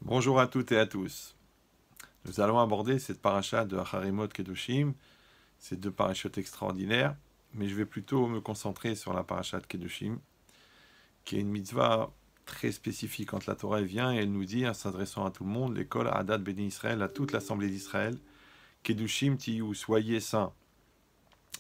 Bonjour à toutes et à tous. Nous allons aborder cette paracha de Harimot Kedoshim, ces deux parachutes extraordinaires, mais je vais plutôt me concentrer sur la paracha de Kedoshim, qui est une mitzvah très spécifique quand la Torah vient et elle nous dit, en s'adressant à tout le monde, l'école Adat Béni Israël, à toute l'assemblée d'Israël, Kedoshim Tiyu, soyez saints.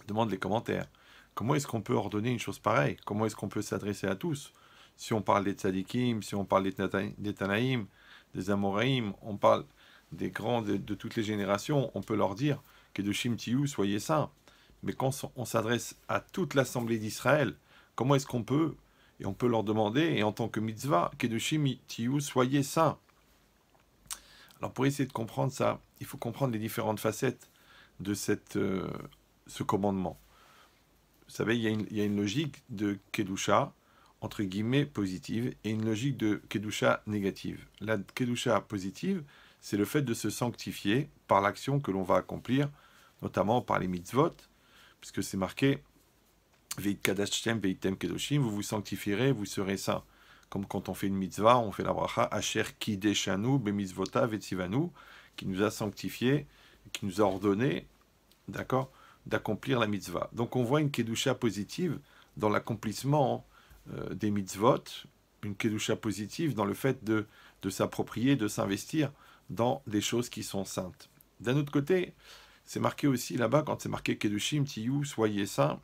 Demande les commentaires. Comment est-ce qu'on peut ordonner une chose pareille? Comment est-ce qu'on peut s'adresser à tous? Si on parle des tzadikim, si on parle des Tanaïm, des Amoraïm, on parle des grands de toutes les générations, on peut leur dire Kedoshim Tiyu, soyez saints. Mais quand on s'adresse à toute l'assemblée d'Israël, comment est-ce qu'on peut? Et on peut leur demander, et en tant que mitzvah, Kedoshim Tiyu, soyez saints. Alors pour essayer de comprendre ça, il faut comprendre les différentes facettes de ce commandement. Vous savez, il y a une logique de Kedusha, entre guillemets, positive, et une logique de Kedusha négative. La Kedusha positive, c'est le fait de se sanctifier par l'action que l'on va accomplir, notamment par les mitzvot, puisque c'est marqué Veit kadashtem veitem kedoshim, vous vous sanctifierez, vous serez saints. Comme quand on fait une mitzvah, on fait la bracha Asher kideshanu bemitzvota vetzivanu, qui nous a sanctifiés, qui nous a ordonné, d'accord, d'accomplir la mitzvah. Donc on voit une kedusha positive dans l'accomplissement des mitzvot, une kedusha positive dans le fait de s'approprier, de s'investir dans des choses qui sont saintes. D'un autre côté, c'est marqué aussi là-bas, quand c'est marqué kedushim tiyu, soyez saints,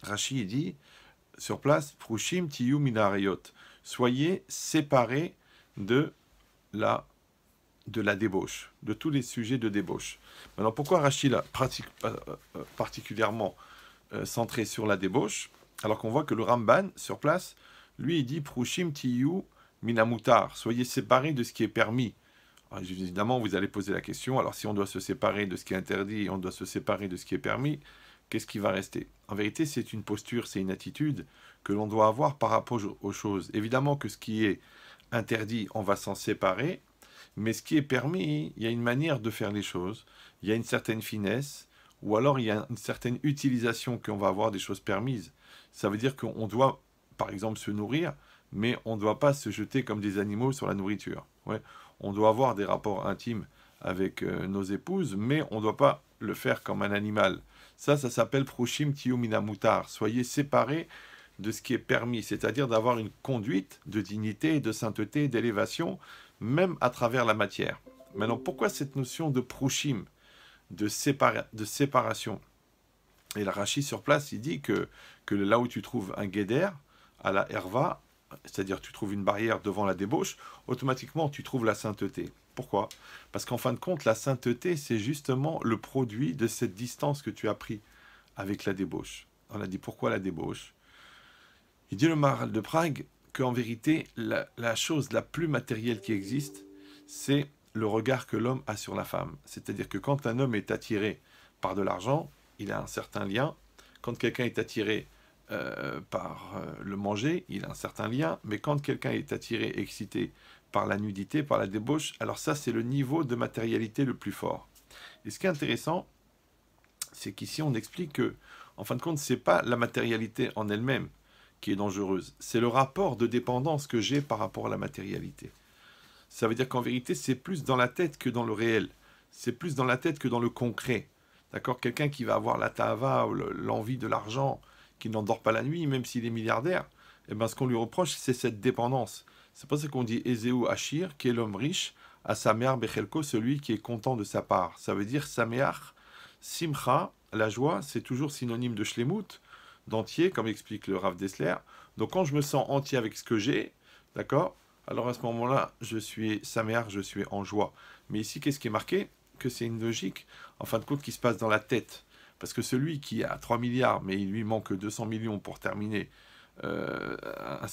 Rashi dit sur place, prushim tiyu minarayot, soyez séparés de la débauche, de tous les sujets de débauche. Maintenant, pourquoi Rachid a particulièrement centré sur la débauche, alors qu'on voit que le Ramban, sur place, lui, il dit Prushim tiyu minamutar, soyez séparés de ce qui est permis. Alors, évidemment, vous allez poser la question, alors si on doit se séparer de ce qui est interdit et on doit se séparer de ce qui est permis, qu'est-ce qui va rester? En vérité, c'est une posture, c'est une attitude que l'on doit avoir par rapport aux choses. Évidemment que ce qui est interdit, on va s'en séparer, mais ce qui est permis, il y a une manière de faire les choses, il y a une certaine finesse, ou alors il y a une certaine utilisation qu'on va avoir des choses permises. Ça veut dire qu'on doit, par exemple, se nourrir, mais on ne doit pas se jeter comme des animaux sur la nourriture. Ouais. On doit avoir des rapports intimes avec nos épouses, mais on ne doit pas le faire comme un animal. Ça s'appelle Prushim Tiyu Minamutar. Soyez séparés de ce qui est permis, c'est-à-dire d'avoir une conduite de dignité, de sainteté, d'élévation, même à travers la matière. Maintenant, pourquoi cette notion de Prushim, de séparation? Et la Rashi sur place, il dit que là où tu trouves un guéder, à la herva, c'est-à-dire tu trouves une barrière devant la débauche, automatiquement tu trouves la sainteté. Pourquoi? Parce qu'en fin de compte, la sainteté, c'est justement le produit de cette distance que tu as pris avec la débauche. On a dit pourquoi la débauche? Il dit le Maharal de Prague qu'en vérité, la chose la plus matérielle qui existe, c'est le regard que l'homme a sur la femme. C'est-à-dire que quand un homme est attiré par de l'argent, il a un certain lien. Quand quelqu'un est attiré par le manger, il a un certain lien. Mais quand quelqu'un est attiré, excité par la nudité, par la débauche, alors ça, c'est le niveau de matérialité le plus fort. Et ce qui est intéressant, c'est qu'ici, on explique que, en fin de compte, ce n'est pas la matérialité en elle-même qui est dangereuse. C'est le rapport de dépendance que j'ai par rapport à la matérialité. Ça veut dire qu'en vérité, c'est plus dans la tête que dans le réel. C'est plus dans la tête que dans le concret. D'accord? Quelqu'un qui va avoir la ta'ava ou l'envie de l'argent, qui n'endort pas la nuit, même s'il est milliardaire, eh ben, ce qu'on lui reproche, c'est cette dépendance. C'est pour ça qu'on dit Ezeu Achir, qui est l'homme riche, à Sameach Bechelko, celui qui est content de sa part. Ça veut dire Sameach, Simcha, la joie, c'est toujours synonyme de Shlemut, d'entier, comme explique le Rav Dessler. Donc quand je me sens entier avec ce que j'ai, d'accord, alors à ce moment-là, je suis Sameach, je suis en joie. Mais ici, qu'est-ce qui est marqué? Que c'est une logique, en fin de compte, qui se passe dans la tête. Parce que celui qui a 3 milliards, mais il lui manque 200 millions pour terminer un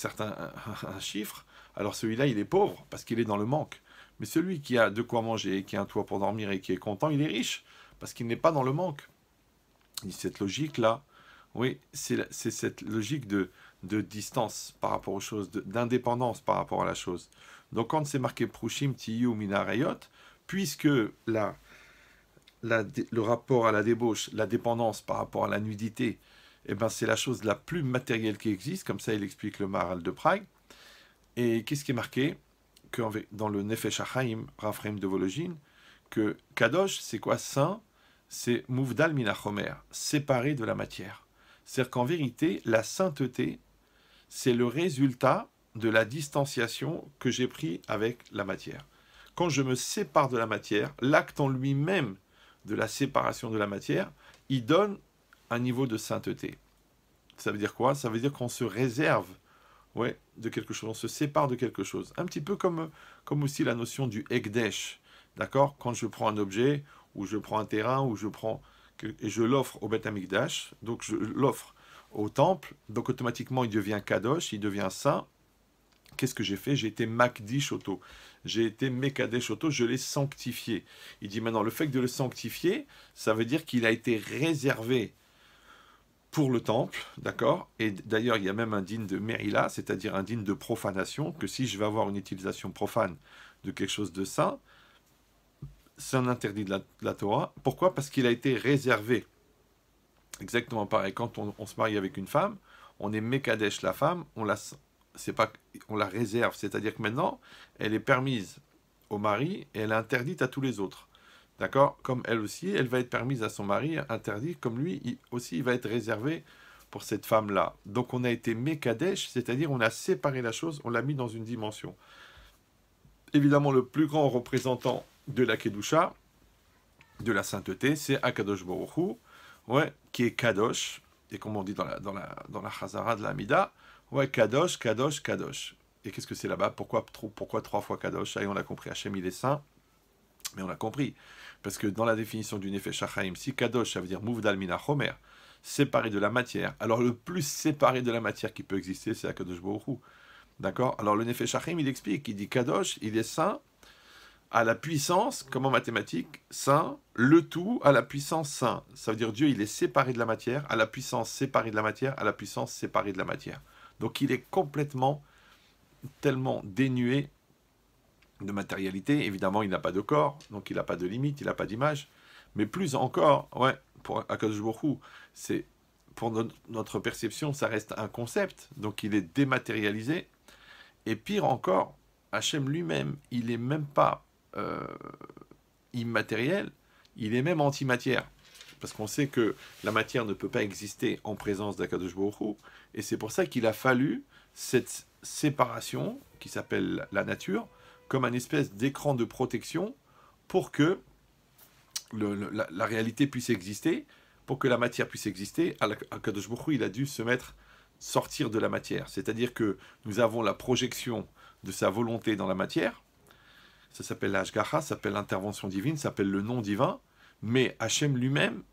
chiffre, alors celui-là, il est pauvre, parce qu'il est dans le manque. Mais celui qui a de quoi manger, qui a un toit pour dormir et qui est content, il est riche, parce qu'il n'est pas dans le manque. Et cette logique-là, oui, c'est cette logique de distance par rapport aux choses, d'indépendance par rapport à la chose. Donc quand c'est marqué Prushim Tiyu Minarayot, puisque le rapport à la débauche, la dépendance par rapport à la nudité, eh ben c'est la chose la plus matérielle qui existe, comme ça il explique le Maharal de Prague. Et qu'est-ce qui est marqué? dans le Nefesh HaChaim, Raphaim de Vologine, que Kadosh, c'est quoi saint? C'est Mouvdal Minachomer, séparé de la matière. C'est-à-dire qu'en vérité, la sainteté, c'est le résultat de la distanciation que j'ai pris avec la matière. Quand je me sépare de la matière, l'acte en lui-même de la séparation de la matière, il donne un niveau de sainteté. Ça veut dire quoi? Ça veut dire qu'on se réserve de quelque chose, on se sépare de quelque chose. Un petit peu comme aussi la notion du Ekdesh. D'accord? Quand je prends un objet, ou je prends un terrain, et je l'offre au Beth Amikdash, donc je l'offre au temple, donc automatiquement il devient Kadosh, il devient saint. Qu'est-ce que j'ai fait? J'ai été Makdish Oto. J'ai été Mekadesh Oto, je l'ai sanctifié. Il dit maintenant, le fait de le sanctifier, ça veut dire qu'il a été réservé pour le temple, d'accord? Et d'ailleurs, il y a même un digne de Merila, c'est-à-dire un digne de profanation, que si je vais avoir une utilisation profane de quelque chose de saint, c'est un interdit de la Torah. Pourquoi? Parce qu'il a été réservé. Exactement pareil. Quand on se marie avec une femme, on est Mekadesh la femme, on la réserve. C'est-à-dire que maintenant, elle est permise au mari et elle est interdite à tous les autres. D'accord? Comme elle aussi, elle va être permise à son mari, interdite, comme lui aussi, il va être réservé pour cette femme-là. Donc on a été Mekadesh, c'est-à-dire on a séparé la chose, on l'a mis dans une dimension. Évidemment, le plus grand représentant de la Kedusha, de la sainteté, c'est Akadosh Baruch Hu, qui est Kadosh, et comme on dit dans la Chazara de la Mida, Kadosh, Kadosh, Kadosh. Et qu'est-ce que c'est là-bas? Pourquoi 3 fois Kadosh? Ça y est, on a compris, Hachem il est saint, mais on a compris. Parce que dans la définition du Nefesh HaChaim, si Kadosh, ça veut dire Mouvdal Mina Chomer, séparé de la matière, alors le plus séparé de la matière qui peut exister, c'est Akadosh Baruch Hu. D'accord? Alors le Nefesh HaChaim, il explique, il dit Kadosh, il est saint, à la puissance, comme en mathématiques, saint, le tout à la puissance saint. Ça veut dire Dieu, il est séparé de la matière, à la puissance séparée de la matière, à la puissance séparée de la matière. Donc il est complètement, tellement dénué de matérialité. Évidemment, il n'a pas de corps, donc il n'a pas de limite, il n'a pas d'image. Mais plus encore, pour Akadosh Baruch Hu, c'est pour notre perception, ça reste un concept, donc il est dématérialisé. Et pire encore, Hachem lui-même, il n'est même pas immatériel, il est même antimatière. Parce qu'on sait que la matière ne peut pas exister en présence d'Akadosh Baruch Hu, et c'est pour ça qu'il a fallu cette séparation, qui s'appelle la nature, comme un espèce d'écran de protection pour que la réalité puisse exister, pour que la matière puisse exister. Akadosh Baruch Hu, il a dû sortir de la matière. C'est-à-dire que nous avons la projection de sa volonté dans la matière. Ça s'appelle l'Ashgacha, ça s'appelle l'intervention divine, ça s'appelle le nom divin. Mais Hachem lui-même,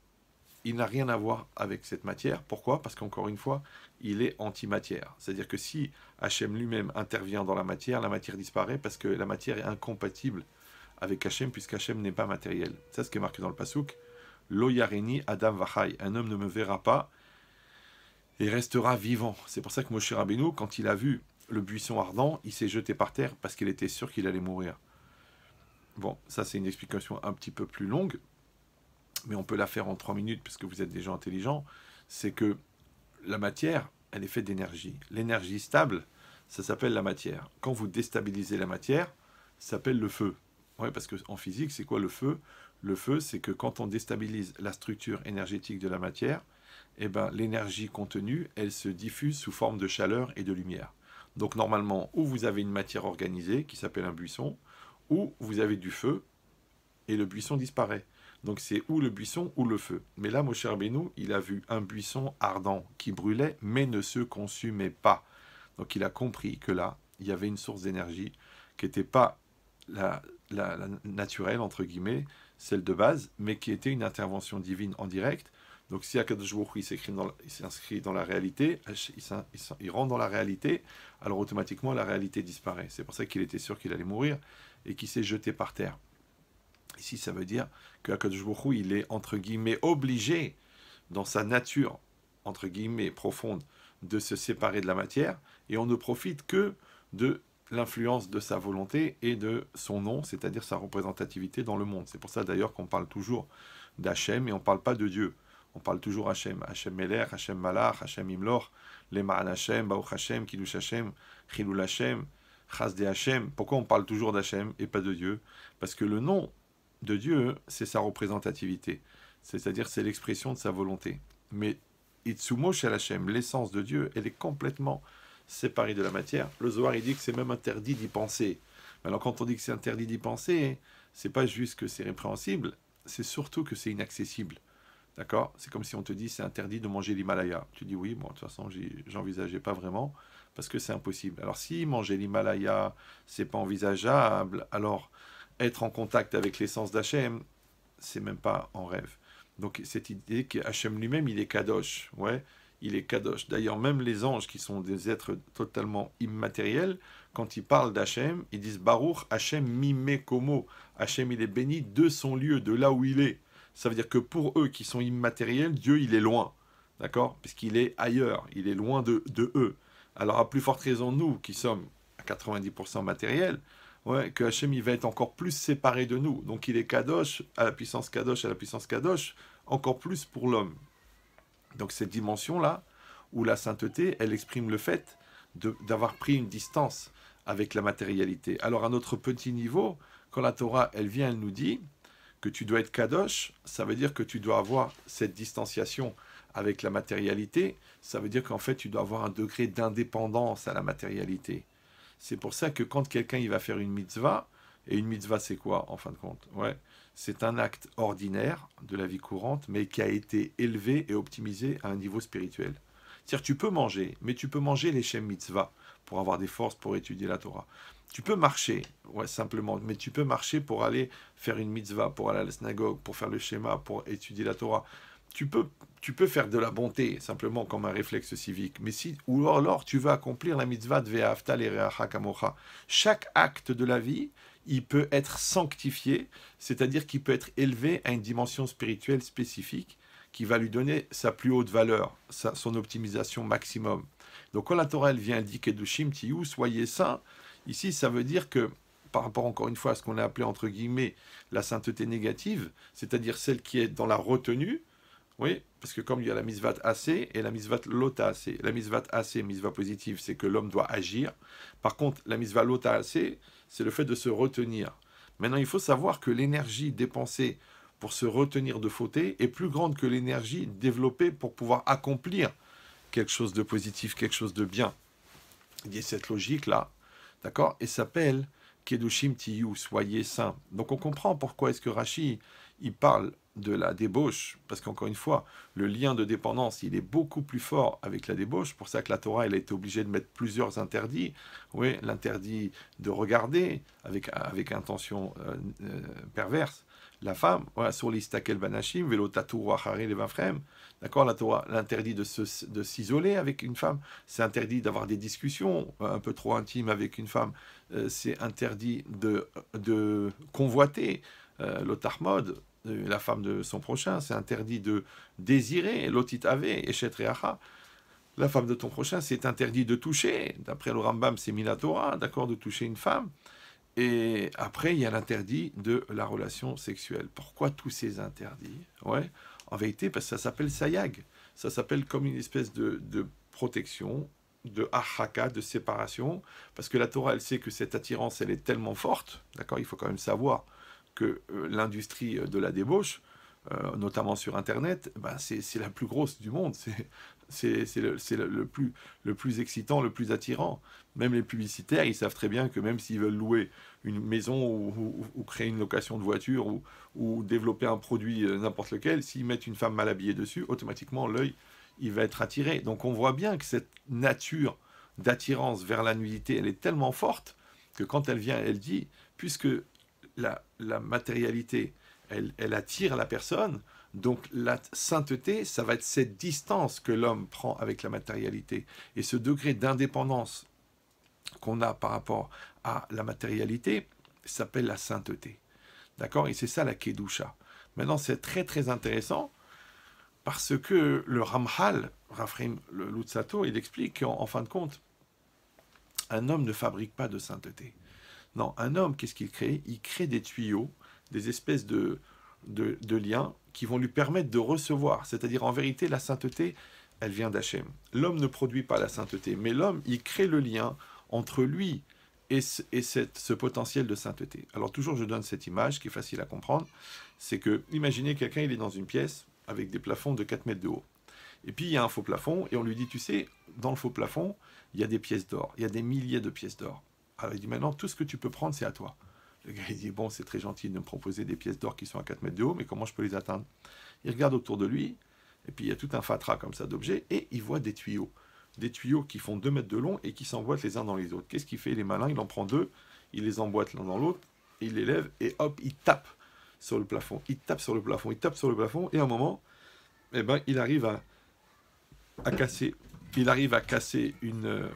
il n'a rien à voir avec cette matière. Pourquoi? Parce qu'encore une fois, il est antimatière. C'est-à-dire que si Hachem lui-même intervient dans la matière disparaît parce que la matière est incompatible avec Hachem, puisqu'Hachem n'est pas matériel. Ça, c'est ce qui est marqué dans le Passouk. Lo yarini Adam vachai. Un homme ne me verra pas et restera vivant. C'est pour ça que Moshe Rabbeinu, quand il a vu le buisson ardent, il s'est jeté par terre parce qu'il était sûr qu'il allait mourir. Bon, ça c'est une explication un petit peu plus longue, mais on peut la faire en 3 minutes puisque vous êtes des gens intelligents. C'est que la matière, elle est faite d'énergie. L'énergie stable, ça s'appelle la matière. Quand vous déstabilisez la matière, ça s'appelle le feu. Parce qu'en physique, c'est quoi le feu? Le feu, c'est que quand on déstabilise la structure énergétique de la matière, l'énergie contenue, elle se diffuse sous forme de chaleur et de lumière. Donc normalement, où vous avez une matière organisée, qui s'appelle un buisson, ou vous avez du feu, et le buisson disparaît. Donc c'est ou le buisson ou le feu. Mais là, Moshe Rabbeinu, il a vu un buisson ardent qui brûlait, mais ne se consumait pas. Donc il a compris que là, il y avait une source d'énergie qui n'était pas la naturelle, entre guillemets, celle de base, mais qui était une intervention divine en direct. Donc si Akadosh Baruch Hu il s'inscrit dans la réalité, il rentre dans la réalité, alors automatiquement la réalité disparaît. C'est pour ça qu'il était sûr qu'il allait mourir et qu'il s'est jeté par terre. Ici, ça veut dire que Akadosh Baruch Hu, il est entre guillemets obligé, dans sa nature entre guillemets profonde, de se séparer de la matière, et on ne profite que de l'influence de sa volonté et de son nom, c'est-à-dire sa représentativité dans le monde. C'est pour ça d'ailleurs qu'on parle toujours d'Hachem et on ne parle pas de Dieu. On parle toujours Hachem, Hachem Melech, Hachem Malach, Hachem Imlor, Lema'an Hachem, Baruch Hachem, Kiddush Hachem, Chilul Hachem, Chasde Hachem. Pourquoi on parle toujours d'Hachem et pas de Dieu? Parce que le nom de Dieu, c'est sa représentativité. C'est-à-dire, c'est l'expression de sa volonté. Mais Itsumo Shel Hachem, l'essence de Dieu, elle est complètement séparée de la matière. Le Zohar, il dit que c'est même interdit d'y penser. Alors, quand on dit que c'est interdit d'y penser, c'est pas juste que c'est répréhensible, c'est surtout que c'est inaccessible. D'accord? C'est comme si on te dit c'est interdit de manger l'Himalaya. Tu dis oui, bon, de toute façon, j'envisageais pas vraiment, parce que c'est impossible. Alors, si manger l'Himalaya, c'est pas envisageable, alors être en contact avec l'essence d'Hachem, c'est même pas en rêve. Donc, cette idée qu'Hachem lui-même, il est Kadosh. Ouais, il est Kadosh. D'ailleurs, même les anges, qui sont des êtres totalement immatériels, quand ils parlent d'Hachem, ils disent Baruch Hachem Mimekomo. Hachem, il est béni de son lieu, de là où il est. Ça veut dire que pour eux qui sont immatériels, Dieu, il est loin. D'accord? Puisqu'il est ailleurs, il est loin de eux. Alors, à plus forte raison, nous, qui sommes à 90% matériels, ouais, que Hachem, il va être encore plus séparé de nous. Donc, il est Kadosh, à la puissance Kadosh, encore plus pour l'homme. Donc, cette dimension-là, où la sainteté, elle exprime le fait d'avoir pris une distance avec la matérialité. Alors, à notre petit niveau, quand la Torah, elle vient, elle nous dit que tu dois être Kadosh, ça veut dire que tu dois avoir cette distanciation avec la matérialité, ça veut dire qu'en fait, tu dois avoir un degré d'indépendance à la matérialité. C'est pour ça que quand quelqu'un il va faire une mitzvah, et une mitzvah c'est quoi en fin de compte? Ouais, c'est un acte ordinaire de la vie courante, mais qui a été élevé et optimisé à un niveau spirituel. C'est-à-dire tu peux manger, mais tu peux manger les shem mitzvah pour avoir des forces pour étudier la Torah. Tu peux marcher, ouais, simplement, mais tu peux marcher pour aller faire une mitzvah, pour aller à la synagogue, pour faire le schéma, pour étudier la Torah. Tu peux faire de la bonté, simplement comme un réflexe civique, mais si, ou alors tu veux accomplir la mitzvah de Ve'ahavta l'ereacha kamocha. Chaque acte de la vie, il peut être sanctifié, c'est-à-dire qu'il peut être élevé à une dimension spirituelle spécifique qui va lui donner sa plus haute valeur, son optimisation maximum. Donc quand la Torah elle vient indiquer Kedushim Tiyu, soyez saints, ici ça veut dire que, par rapport encore une fois à ce qu'on a appelé entre guillemets la sainteté négative, c'est-à-dire celle qui est dans la retenue, oui, parce que comme il y a la misvat assez et la misvat lota assez. La misvat assez, misvat positive, c'est que l'homme doit agir. Par contre, la misvat lota assez, c'est le fait de se retenir. Maintenant, il faut savoir que l'énergie dépensée pour se retenir de fauter est plus grande que l'énergie développée pour pouvoir accomplir quelque chose de positif, quelque chose de bien. Il y a cette logique-là, d'accord? Et s'appelle Kedushim Tiyu, soyez saints. Donc on comprend pourquoi est-ce que Rashi, il parle de la débauche, parce qu'encore une fois, le lien de dépendance, il est beaucoup plus fort avec la débauche, pour ça que la Torah, elle a été obligée de mettre plusieurs interdits. Oui, l'interdit de regarder avec intention perverse la femme, voilà, sur l'istakel banashim, velo tatou achare levafrem, d'accord, la Torah, l'interdit de s'isoler avec une femme, c'est interdit d'avoir des discussions un peu trop intimes avec une femme, c'est interdit de convoiter l'otarmod, la femme de son prochain, c'est interdit de désirer l'otit ave et chetreacha. La femme de ton prochain, c'est interdit de toucher. D'après le Rambam, c'est Minatora, d'accord, de toucher une femme. Et après, il y a l'interdit de la relation sexuelle. Pourquoi tous ces interdits? Ouais, en vérité, parce que ça s'appelle sayag. Ça s'appelle comme une espèce de protection, de achaka, de séparation. Parce que la Torah, elle sait que cette attirance, elle est tellement forte. D'accord, il faut quand même savoir que l'industrie de la débauche, notamment sur Internet, ben c'est la plus grosse du monde. C'est le plus excitant, le plus attirant. Même les publicitaires, ils savent très bien que même s'ils veulent louer une maison ou créer une location de voiture ou développer un produit n'importe lequel, s'ils mettent une femme mal habillée dessus, automatiquement, l'œil, il va être attiré. Donc on voit bien que cette nature d'attirance vers la nudité, elle est tellement forte que quand elle vient, elle dit, puisque la matérialité, elle attire la personne, donc la sainteté, ça va être cette distance que l'homme prend avec la matérialité. Et ce degré d'indépendance qu'on a par rapport à la matérialité s'appelle la sainteté. D'accord? Et c'est ça la Kedusha. Maintenant, c'est très très intéressant parce que le Ramchal, Raphaïm Luzzatto, il explique qu'en fin de compte, un homme ne fabrique pas de sainteté. Non, un homme, qu'est-ce qu'il crée? Il crée des tuyaux, des espèces de liens qui vont lui permettre de recevoir. C'est-à-dire, en vérité, la sainteté, elle vient d'Hachem. L'homme ne produit pas la sainteté, mais l'homme, il crée le lien entre lui ce potentiel de sainteté. Alors toujours je donne cette image qui est facile à comprendre, c'est que, imaginez quelqu'un, il est dans une pièce avec des plafonds de 4 mètres de haut. Et puis il y a un faux plafond, et on lui dit, tu sais, dans le faux plafond, il y a des pièces d'or, il y a des milliers de pièces d'or. Alors il dit, maintenant, tout ce que tu peux prendre, c'est à toi. Le gars, il dit, bon, c'est très gentil de me proposer des pièces d'or qui sont à 4 mètres de haut, mais comment je peux les atteindre? Il regarde autour de lui, et puis il y a tout un fatras comme ça d'objets, et il voit des tuyaux. Des tuyaux qui font 2 mètres de long et qui s'emboîtent les uns dans les autres. Qu'est-ce qu'il fait? Il est malin, il en prend 2, il les emboîte l'un dans l'autre, il les lève, et hop, il tape sur le plafond. Il tape sur le plafond, il tape sur le plafond, et à un moment, eh ben, il arrive à casser. Il arrive à casser une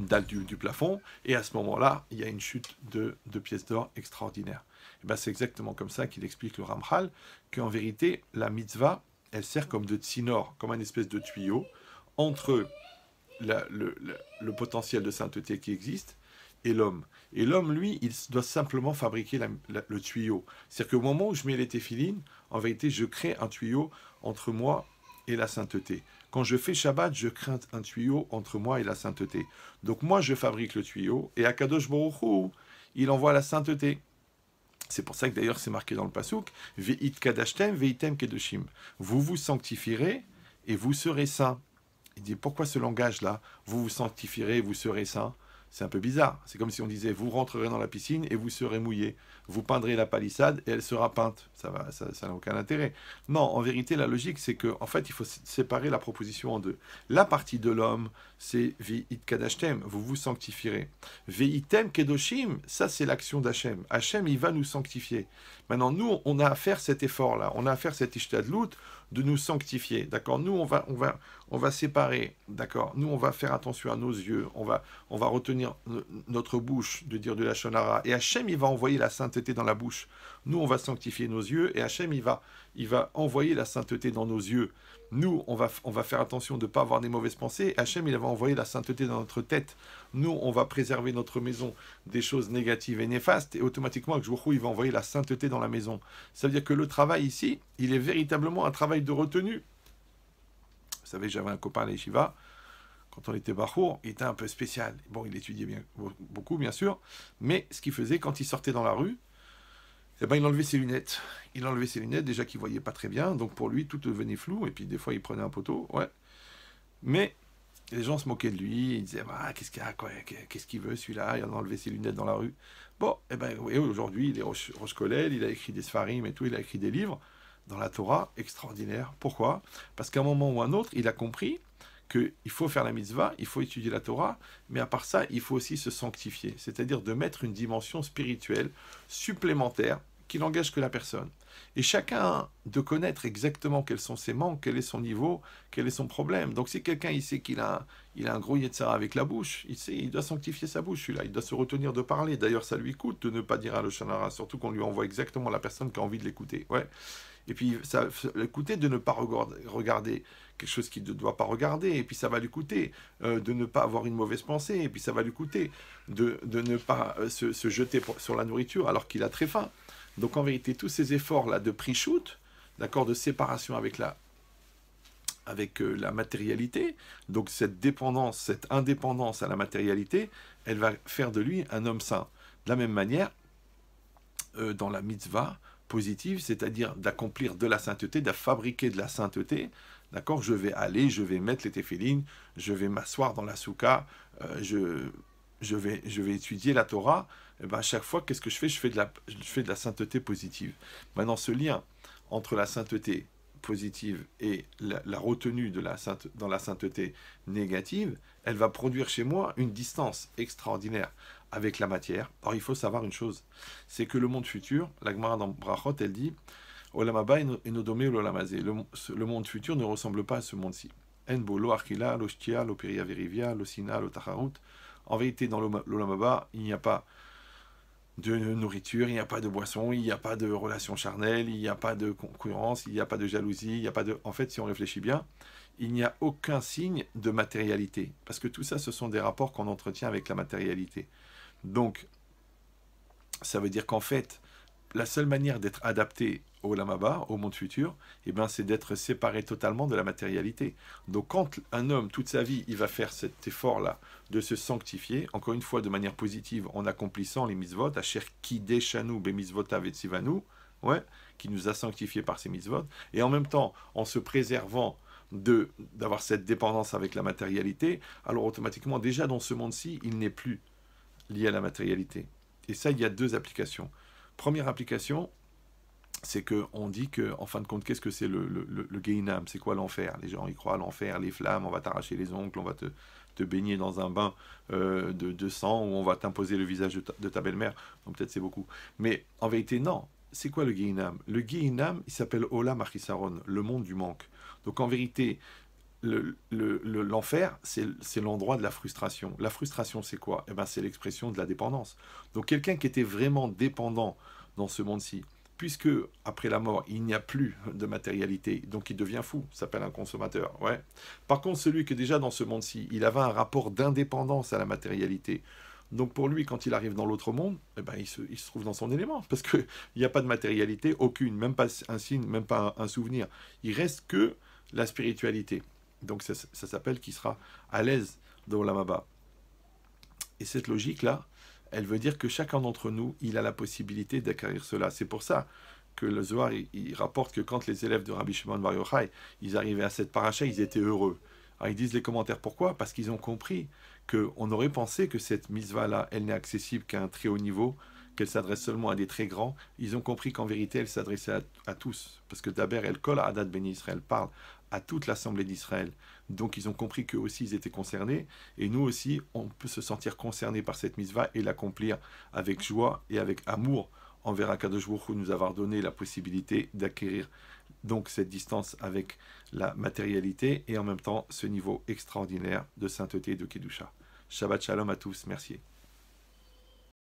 dalle du plafond, et à ce moment-là, il y a une chute de pièces d'or extraordinaire. Et ben, c'est exactement comme ça qu'il explique le Ramchal, qu'en vérité, la mitzvah, elle sert comme de tsinor, comme un espèce de tuyau, entre le potentiel de sainteté qui existe et l'homme. Et l'homme, lui, il doit simplement fabriquer le tuyau. C'est-à-dire qu'au moment où je mets les téphilines, en vérité, je crée un tuyau entre moi et la sainteté. Quand je fais Shabbat, je crée un tuyau entre moi et la sainteté. Donc moi, je fabrique le tuyau, et Akadosh Baruch Hu, il envoie la sainteté. C'est pour ça que d'ailleurs c'est marqué dans le Passouk, Ve'it kadashtem, ve'item kedoshim. Vous vous sanctifierez et vous serez saints. Il dit, pourquoi ce langage-là? Vous vous sanctifierez et vous serez saints. C'est un peu bizarre. C'est comme si on disait, vous rentrerez dans la piscine et vous serez mouillés. Vous peindrez la palissade et elle sera peinte. Ça n'a aucun intérêt. Non, en vérité, la logique, c'est qu'en fait, il faut séparer la proposition en deux. La partie de l'homme, c'est Ve'it kadashtem, vous vous sanctifierez. Ve'item kedoshim, ça c'est l'action d'Hachem. Hachem, il va nous sanctifier. Maintenant, nous, on a à faire cet effort-là. On a à faire cet ishtadlout de nous sanctifier. D'accord? Nous, on va séparer. D'accord? Nous, on va faire attention à nos yeux. On va retenir notre bouche de dire de la shonara. Et Hachem, il va envoyer la sainteté dans la bouche. Nous, on va sanctifier nos yeux. Et Hachem, il va envoyer la sainteté dans nos yeux. Nous, on va faire attention de ne pas avoir des mauvaises pensées. Hachem, il va envoyer la sainteté dans notre tête. Nous, on va préserver notre maison des choses négatives et néfastes. Et automatiquement, il va envoyer la sainteté dans la maison. Ça veut dire que le travail ici, il est véritablement un travail de retenue. Vous savez, j'avais un copain à l'Yeshiva, quand on était Bachour, il était un peu spécial. Bon, il étudiait beaucoup, bien sûr. Mais ce qu'il faisait, quand il sortait dans la rue, eh ben, il enlevait ses lunettes. Il enlevait ses lunettes, déjà qu'il ne voyait pas très bien. Donc pour lui, tout devenait flou. Et puis des fois, il prenait un poteau. Ouais. Mais les gens se moquaient de lui. Ils disaient, ah, qu'est-ce qu'il a, quoi, qu'est-ce qu'il veut celui-là? Il a enlevé ses lunettes dans la rue. Bon, eh ben, oui, aujourd'hui, il est Rosh Kolel, il a écrit des Sfarim et tout, il a écrit des livres dans la Torah, extraordinaire. Pourquoi? Parce qu'à un moment ou à un autre, il a compris qu'il faut faire la mitzvah, il faut étudier la Torah, mais à part ça, il faut aussi se sanctifier, c'est-à-dire de mettre une dimension spirituelle supplémentaire qui n'engage que la personne. Et chacun de connaître exactement quels sont ses manques, quel est son niveau, quel est son problème. Donc si quelqu'un il sait qu'il a un gros yetzara avec la bouche, il doit sanctifier sa bouche, celui-là, il doit se retenir de parler. D'ailleurs, ça lui coûte de ne pas dire un Lashon Hara, surtout qu'on lui envoie exactement la personne qui a envie de l'écouter. Ouais. Et puis, ça lui coûter de ne pas regarder quelque chose qu'il ne doit pas regarder. Et puis, ça va lui coûter de ne pas avoir une mauvaise pensée. Et puis, ça va lui coûter de ne pas se jeter sur la nourriture alors qu'il a très faim. Donc, en vérité, tous ces efforts-là de pre-shoot, d'accord, de séparation avec la matérialité, donc cette dépendance, cette indépendance à la matérialité, elle va faire de lui un homme saint. De la même manière, dans la mitzvah positive, c'est-à-dire d'accomplir de la sainteté, de fabriquer de la sainteté, d'accord, je vais mettre les téphilines, je vais m'asseoir dans la soukha, je vais étudier la Torah, et ben à chaque fois, qu'est-ce que je fais? Je fais de la sainteté positive. Maintenant, ce lien entre la sainteté positive et la retenue dans la sainteté négative, elle va produire chez moi une distance extraordinaire avec la matière. Alors il faut savoir une chose, c'est que le monde futur, la Gemara dans Brachot, elle dit Olam haba eno dome l'olam hazeh. Le monde futur ne ressemble pas à ce monde-ci. En bo lo achila, lo shtia, lo peria verivia, lo sina, lo tacharut. En vérité, dans l'olam haba, il n'y a pas de nourriture, il n'y a pas de boisson, il n'y a pas de relation charnelle, il n'y a pas de concurrence, il n'y a pas de jalousie, il n'y a pas de... En fait, si on réfléchit bien, il n'y a aucun signe de matérialité. Parce que tout ça, ce sont des rapports qu'on entretient avec la matérialité. Donc, ça veut dire qu'en fait, la seule manière d'être adapté au Olam Haba, au monde futur, eh ben, c'est d'être séparé totalement de la matérialité. Donc quand un homme, toute sa vie, il va faire cet effort-là de se sanctifier, encore une fois de manière positive, en accomplissant les mitzvot, Asher Kideshanu Bemitzvotav Vetzivanu, ouais, qui nous a sanctifiés par ces mitzvot, et en même temps, en se préservant d'avoir cette dépendance avec la matérialité, alors automatiquement, déjà dans ce monde-ci, il n'est plus lié à la matérialité. Et ça, il y a deux applications. Première application, c'est qu'on dit que, en fin de compte, qu'est-ce que c'est le Gehinam? C'est quoi l'enfer? Les gens y croient à l'enfer, les flammes, on va t'arracher les ongles, on va te baigner dans un bain de sang, ou on va t'imposer le visage de ta belle-mère. Donc peut-être c'est beaucoup. Mais en vérité, non. C'est quoi le Gehinam? Le Gehinam, il s'appelle Olam Achisaron, le monde du manque. Donc en vérité, l'enfer, c'est l'endroit de la frustration. La frustration, c'est quoi? Eh ben, c'est l'expression de la dépendance. Donc quelqu'un qui était vraiment dépendant dans ce monde-ci, puisque après la mort, il n'y a plus de matérialité, donc il devient fou, s'appelle un consommateur. Ouais. Par contre, celui qui est déjà dans ce monde-ci, il avait un rapport d'indépendance à la matérialité. Donc pour lui, quand il arrive dans l'autre monde, eh ben, il se trouve dans son élément, parce qu'il n'y a pas de matérialité, aucune, même pas un signe, même pas un souvenir. Il reste que la spiritualité. Donc ça s'appelle qu'il sera à l'aise dans l'Olam Haba. Et cette logique-là, elle veut dire que chacun d'entre nous, il a la possibilité d'acquérir cela. C'est pour ça que le Zohar, il rapporte que quand les élèves de Rabbi Shimon Bar Yochai, ils arrivaient à cette paracha, ils étaient heureux. Alors ils disent les commentaires, pourquoi? Parce qu'ils ont compris qu'on aurait pensé que cette mitzvah-là, elle n'est accessible qu'à un très haut niveau, qu'elle s'adresse seulement à des très grands. Ils ont compris qu'en vérité, elle s'adressait à tous. Parce que d'abord, elle colle à Adat Ben Israël, parle à toute l'assemblée d'Israël. Donc ils ont compris qu'eux aussi, ils étaient concernés. Et nous aussi, on peut se sentir concernés par cette mitzvah et l'accomplir avec joie et avec amour envers Akadosh Baruch Hu, nous avoir donné la possibilité d'acquérir donc cette distance avec la matérialité et en même temps ce niveau extraordinaire de sainteté et de Kedusha. Shabbat Shalom à tous, merci.